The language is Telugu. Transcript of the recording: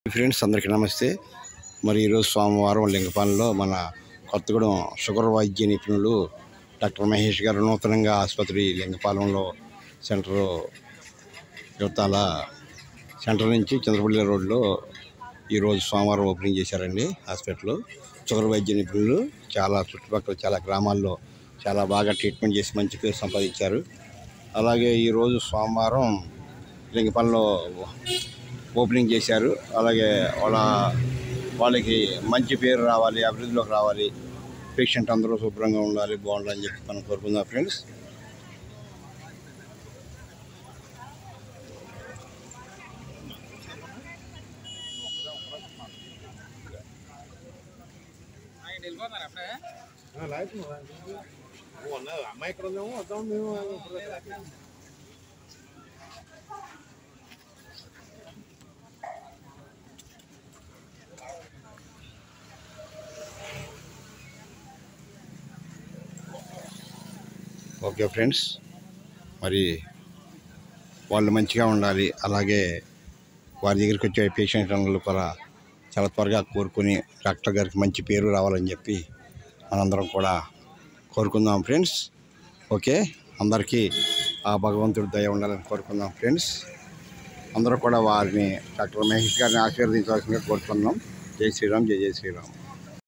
ఫ్రెండ్స్ అందరికీ నమస్తే. మరి ఈరోజు సోమవారం లింగపాలెంలో మన కొత్తగూడెం షుగర్ వైద్య నిపుణులు డాక్టర్ మహేష్ గారు నూతనంగా ఆసుపత్రి లింగపాలెంలో యువతాల సెంటర్ నుంచి చంద్రపల్లి రోడ్లో ఈరోజు సోమవారం ఓపెనింగ్ చేశారండి. హాస్పిటల్ షుగర్ వైద్య నిపుణులు చాలా చుట్టుపక్కల చాలా గ్రామాల్లో చాలా బాగా ట్రీట్మెంట్ చేసి మంచి పేరు సంపాదించారు. అలాగే ఈరోజు సోమవారం లింగపాలెంలో ఓపెనింగ్ చేశారు. అలాగే వాళ్ళకి మంచి పేరు రావాలి, అభివృద్ధిలోకి రావాలి, పేషెంట్ అందరూ శుభ్రంగా ఉండాలి, బాగుండాలని చెప్పి మనం కోరుకుందాం ఫ్రెండ్స్. అమ్మాయి ఇక్కడ ఉందేమో వద్దాం మేము. ఓకే ఫ్రెండ్స్, మరి వాళ్ళు మంచిగా ఉండాలి. అలాగే వారి దగ్గరికి వచ్చే పేషెంట్ అందరూ కూడా చాలా త్వరగా కోరుకుని డాక్టర్ గారికి మంచి పేరు రావాలని చెప్పి మనందరం కూడా కోరుకుందాం ఫ్రెండ్స్. ఓకే, అందరికీ ఆ భగవంతుడి దయ ఉండాలని కోరుకుందాం ఫ్రెండ్స్. అందరూ కూడా వారిని డాక్టర్ మహేష్ గారిని ఆశీర్వదించవలసిందిగా కోరుకుందాం. జై శ్రీరామ్, జై జై శ్రీరామ్.